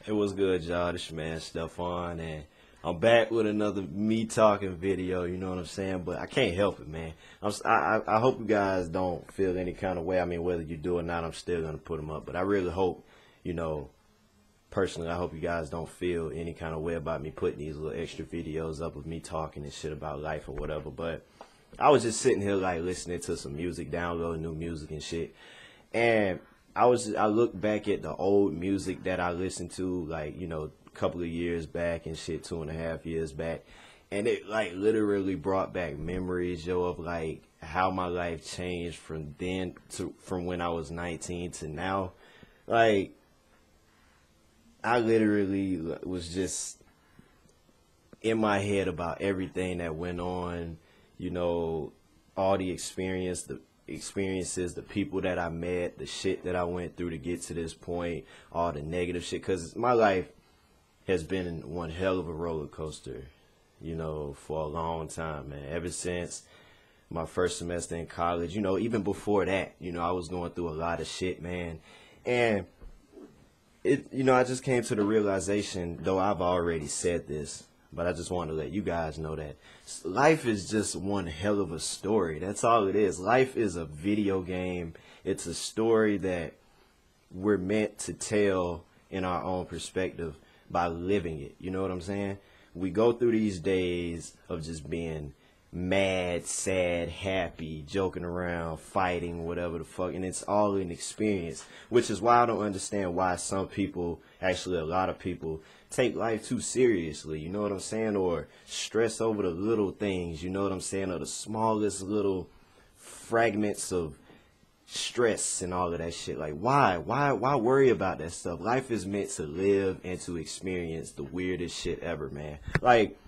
It was good, y'all. This your man Stephon, and I'm back with another me talking video. You know what I'm saying? But I can't help it, man. I hope you guys don't feel any kind of way. I mean, whether you do or not, I'm still gonna put them up. But I really hope, you know, personally, I hope you guys don't feel any kind of way about me putting these little extra videos up of me talking and shit about life or whatever. But I was just sitting here like listening to some music, downloading new music and shit, and I looked back at the old music that I listened to, like, a couple of years back and shit, 2.5 years back, and it like literally brought back memories, yo, of like how my life changed from then to from when I was 19 to now. Like, I literally was just in my head about everything that went on, you know, all the experiences, the people that I met, the shit that I went through to get to this point, all the negative shit. Because my life has been one hell of a roller coaster, for a long time, man. Ever since my first semester in college, even before that, I was going through a lot of shit, man. And I just came to the realization, though I've already said this, but I just want to let you guys know that life is just one hell of a story. That's all it is. Life is a video game. It's a story that we're meant to tell in our own perspective by living it. You know what I'm saying? We go through these days of just being mad, sad, happy, joking around, fighting, whatever the fuck, and it's all an experience, which is why I don't understand why some people, actually a lot of people, take life too seriously, you know what I'm saying, or stress over the little things, you know what I'm saying, or the smallest little fragments of stress and all of that shit. Like, why worry about that stuff? Life is meant to live and to experience the weirdest shit ever, man. Like,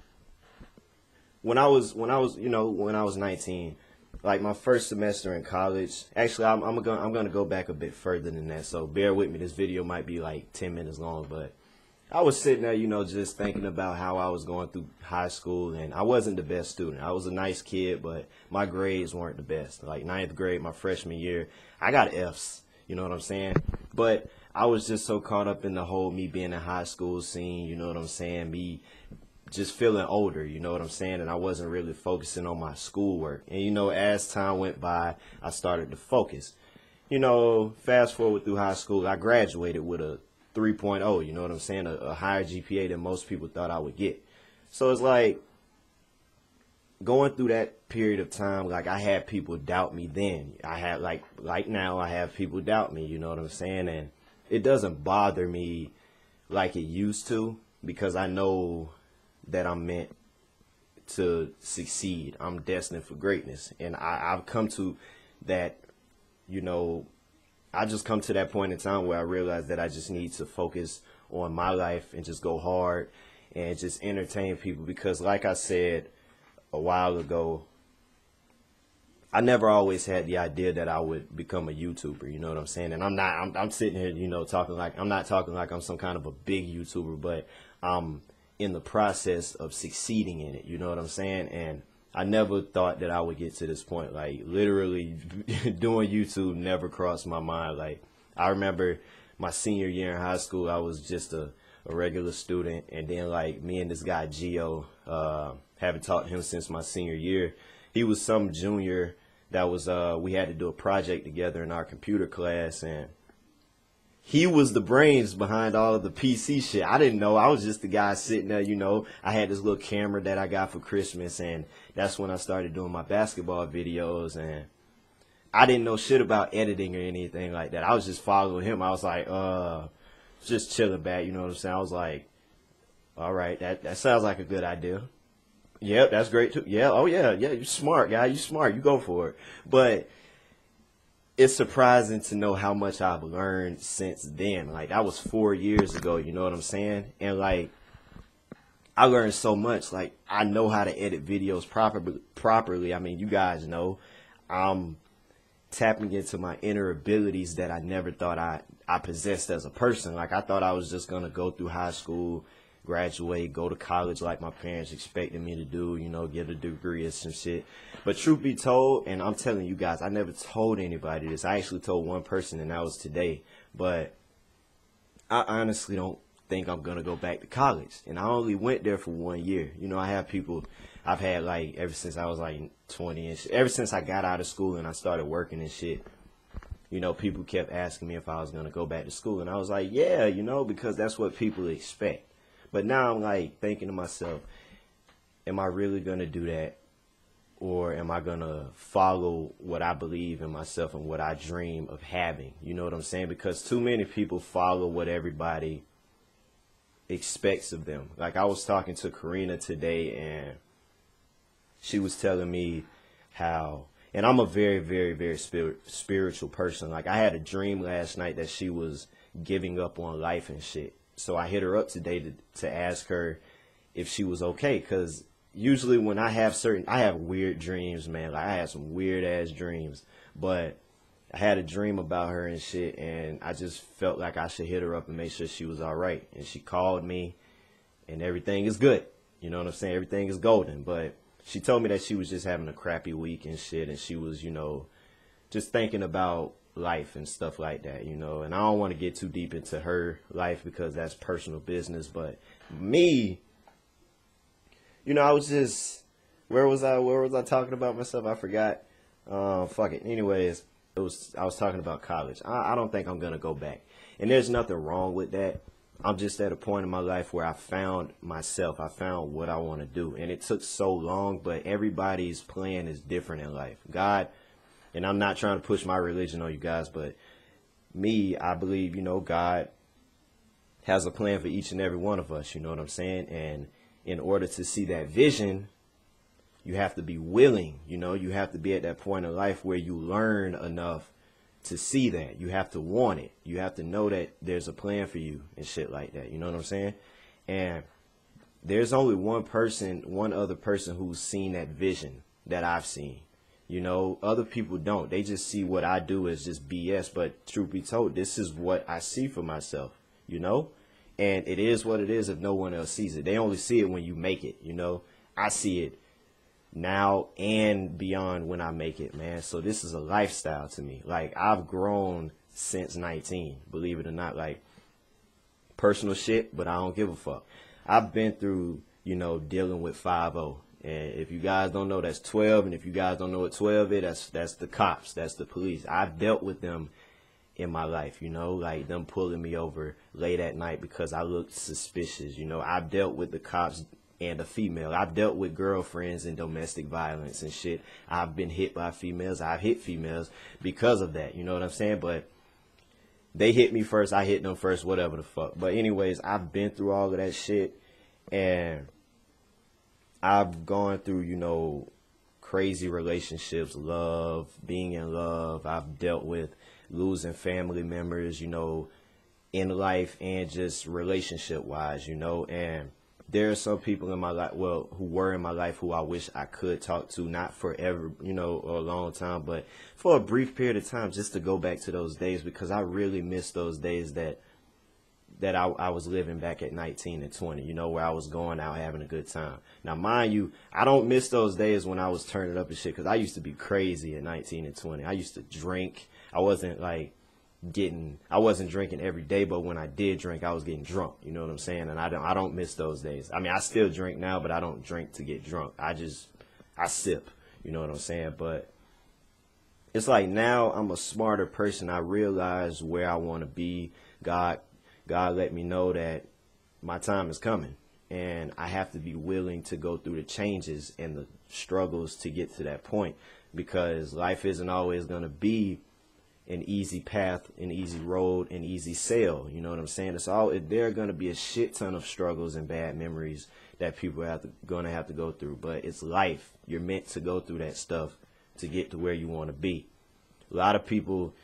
when I was 19, like my first semester in college. Actually, I'm gonna go back a bit further than that. So bear with me. This video might be like 10 minutes long, but I was sitting there, just thinking about how I was going through high school, and I wasn't the best student. I was a nice kid, but my grades weren't the best. Like ninth grade, my freshman year, I got Fs. You know what I'm saying? But I was just so caught up in the whole me being in high school scene. You know what I'm saying? Me just feeling older, you know what I'm saying? And I wasn't really focusing on my schoolwork. And, as time went by, I started to focus. Fast forward through high school, I graduated with a 3.0, you know what I'm saying? A higher GPA than most people thought I would get. So it's like, going through that period of time, like I had people doubt me then. I had like now I have people doubt me, you know what I'm saying? And it doesn't bother me like it used to, because I know that I'm meant to succeed. I'm destined for greatness. And I've come to that, I just come to that point in time where I realize that I just need to focus on my life and just go hard and just entertain people. Because like I said a while ago, I never always had the idea that I would become a YouTuber, you know what I'm saying? And I'm sitting here, talking like, I'm not talking like I'm some kind of a big YouTuber, but I'm in the process of succeeding in it, you know what I'm saying? And I never thought that I would get to this point. Like, literally doing YouTube never crossed my mind. Like, I remember my senior year in high school, I was just a regular student, and then like me and this guy Gio, haven't talked to him since my senior year. He was some junior that was we had to do a project together in our computer class, and he was the brains behind all of the PC shit. I didn't know. I was just the guy sitting there, I had this little camera that I got for Christmas, and that's when I started doing my basketball videos, and I didn't know shit about editing or anything like that. I was just following him. I was like, just chilling back, you know what I'm saying? I was like, all right, that sounds like a good idea. Yep, that's great too. Yeah, oh yeah, you're smart, guy. You smart. You go for it. But it's surprising to know how much I've learned since then. Like, that was 4 years ago, you know what I'm saying? And like, I learned so much. Like, I know how to edit videos properly. I mean, you guys know. I'm tapping into my inner abilities that I never thought I possessed as a person. Like, I thought I was just going to go through high school, graduate, go to college like my parents expected me to do, get a degree or some shit. But truth be told, and I'm telling you guys, I never told anybody this. I actually told one person, and that was today. But I honestly don't think I'm gonna go back to college. And I only went there for 1 year. You know, I have people I've had like ever since I was like 20 and shit. Ever since I got out of school and I started working and shit. You know, people kept asking me if I was gonna go back to school, and I was like, yeah, you know, because that's what people expect. But now I'm like thinking to myself, am I really gonna do that? Or am I going to follow what I believe in myself and what I dream of having? You know what I'm saying? Because too many people follow what everybody expects of them. Like I was talking to Karina today and she was telling me how, and I'm a very, very, very spiritual person. Like I had a dream last night that she was giving up on life and shit. So I hit her up today to ask her if she was okay, because usually when I have weird dreams, man. Like I had some weird ass dreams, but I had a dream about her and shit, and I just felt like I should hit her up and make sure she was all right. And she called me, and everything is good. You know what I'm saying? Everything is golden. But she told me that she was just having a crappy week and shit, and she was, you know, just thinking about life and stuff like that, you know. And I don't want to get too deep into her life because that's personal business. But me, you know, I was just, where was I talking about myself? I forgot. Fuck it. Anyways, I was talking about college. I don't think I'm going to go back. And there's nothing wrong with that. I'm just at a point in my life where I found myself. I found what I want to do. And it took so long, but everybody's plan is different in life. God, and I'm not trying to push my religion on you guys, but me, I believe, you know, God has a plan for each and every one of us. You know what I'm saying? And in order to see that vision, you have to be willing, you know, you have to be at that point in life where you learn enough to see that. You have to want it. You have to know that there's a plan for you and shit like that. You know what I'm saying? And there's only one other person who's seen that vision that I've seen. You know, other people don't. They just see what I do as just BS. But truth be told, this is what I see for myself, you know? And it is what it is if no one else sees it. They only see it when you make it, you know. I see it now and beyond when I make it, man. So this is a lifestyle to me. Like, I've grown since 19, believe it or not. Like, personal shit, but I don't give a fuck. I've been through, you know, dealing with 5-0. And if you guys don't know, that's 12. And if you guys don't know what 12 is, that's the cops. That's the police. I've dealt with them in my life, you know, like them pulling me over late at night because I looked suspicious. You know, I've dealt with the cops and a female. I've dealt with girlfriends and domestic violence and shit. I've been hit by females. I've hit females because of that. You know what I'm saying? But they hit me first. I hit them first, whatever the fuck. But anyways, I've been through all of that shit, and I've gone through, you know, crazy relationships, love, being in love. I've dealt with losing family members, you know, in life and just relationship wise, you know. And there are some people in my life, well, who were in my life who I wish I could talk to, not forever, you know, or a long time, but for a brief period of time, just to go back to those days, because I really miss those days that I was living back at 19 and 20, you know, where I was going out having a good time. Now, mind you, I don't miss those days when I was turning up and shit, because I used to be crazy at 19 and 20. I used to drink. I wasn't drinking every day, but when I did drink, I was getting drunk. You know what I'm saying? And I don't miss those days. I mean, I still drink now, but I don't drink to get drunk. I sip. You know what I'm saying? But it's like now I'm a smarter person. I realize where I want to be. God let me know that my time is coming, and I have to be willing to go through the changes and the struggles to get to that point, because life isn't always going to be an easy path, an easy road, an easy sail. You know what I'm saying? There are going to be a shit ton of struggles and bad memories that people going to have to go through, but it's life. You're meant to go through that stuff to get to where you want to be. A lot of people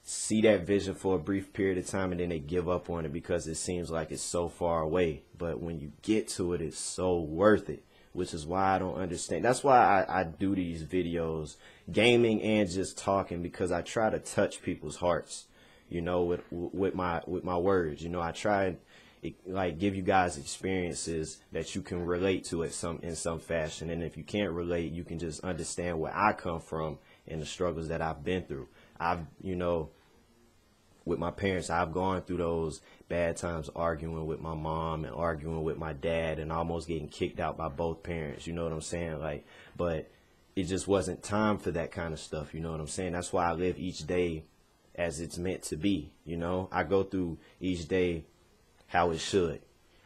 see that vision for a brief period of time and then they give up on it because it seems like it's so far away. But when you get to it, it's so worth it, which is why I don't understand. That's why I do these videos, gaming and just talking, because I try to touch people's hearts, you know, with my words. You know, I try and give you guys experiences that you can relate to in some fashion. And if you can't relate, you can just understand where I come from and the struggles that I've been through. with my parents. I've gone through those bad times arguing with my mom and arguing with my dad and almost getting kicked out by both parents. You know what I'm saying? Like, but it just wasn't time for that kind of stuff. You know what I'm saying? That's why I live each day as it's meant to be. You know, I go through each day how it should.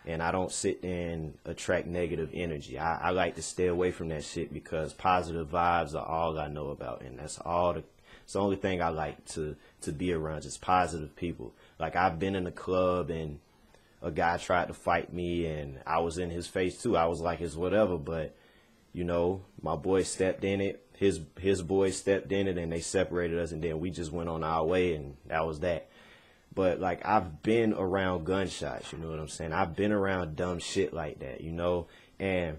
And I don't sit there and attract negative energy. I like to stay away from that shit because positive vibes are all I know about. And it's the only thing I like to be around, just positive people. Like, I've been in a club and a guy tried to fight me and I was in his face too. I was like, it's whatever. But, you know, my boy stepped in it. His boy stepped in it and they separated us. And then we just went on our way and that was that. But, like, I've been around gunshots, you know what I'm saying? I've been around dumb shit like that, you know? And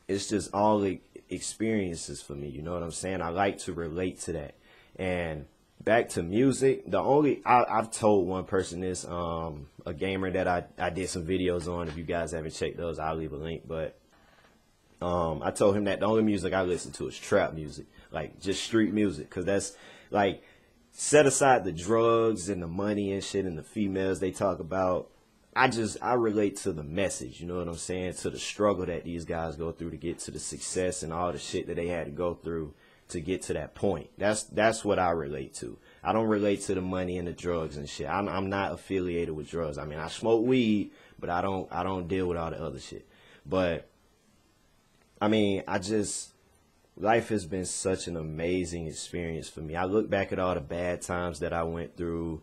it's just all the experiences for me, you know what I'm saying? I like to relate to that. And back to music, I've told one person this, a gamer that I did some videos on. If you guys haven't checked those, I'll leave a link. But I told him that the only music I listen to is trap music, like just street music, because that's, like, set aside the drugs and the money and shit and the females they talk about. I relate to the message, you know what I'm saying? To the struggle that these guys go through to get to the success and all the shit that they had to go through to get to that point. That's what I relate to. I don't relate to the money and the drugs and shit. I'm not affiliated with drugs. I mean, I smoke weed, but I don't deal with all the other shit. But I mean, life has been such an amazing experience for me. I look back at all the bad times that I went through,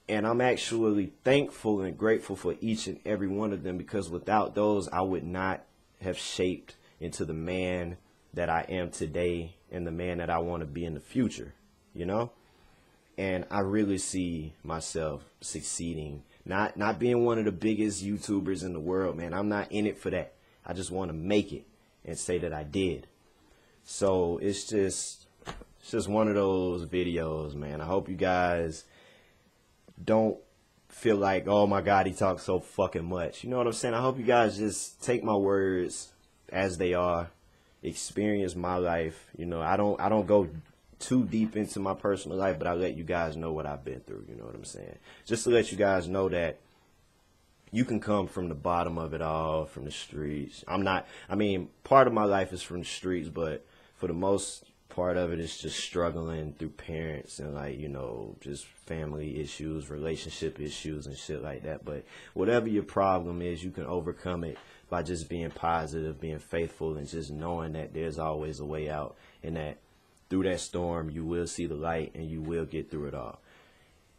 and I'm actually thankful and grateful for each and every one of them, because without those, I would not have shaped into the man that I am today and the man that I want to be in the future, you know? And I really see myself succeeding, not being one of the biggest YouTubers in the world, man. I'm not in it for that. I just want to make it and say that I did. So it's just one of those videos, man. I hope you guys don't feel like, oh my God, he talks so fucking much. You know what I'm saying? I hope you guys just take my words as they are, experience my life. You know, I don't go too deep into my personal life, but I let you guys know what I've been through. You know what I'm saying? Just to let you guys know that you can come from the bottom of it all, from the streets. Part of my life is from the streets, but for the most part of it is just struggling through parents and, like, you know, just family issues, relationship issues and shit like that. But whatever your problem is, you can overcome it by just being positive, being faithful, and just knowing that there's always a way out, and that through that storm you will see the light and you will get through it all.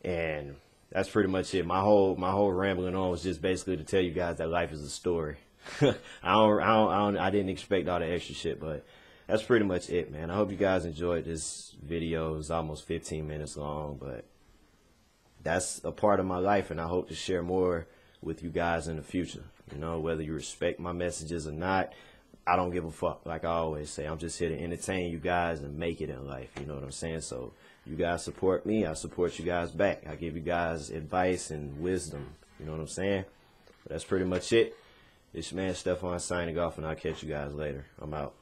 And that's pretty much it. My whole rambling on was just basically to tell you guys that life is a story. I didn't expect all the extra shit, but that's pretty much it, man. I hope you guys enjoyed this video. It's almost 15 minutes long, but that's a part of my life, and I hope to share more with you guys in the future. You know, whether you respect my messages or not, I don't give a fuck. Like I always say, I'm just here to entertain you guys and make it in life. You know what I'm saying? So you guys support me, I support you guys back. I give you guys advice and wisdom. You know what I'm saying? But that's pretty much it. It's your man Stephon signing off, and I'll catch you guys later. I'm out.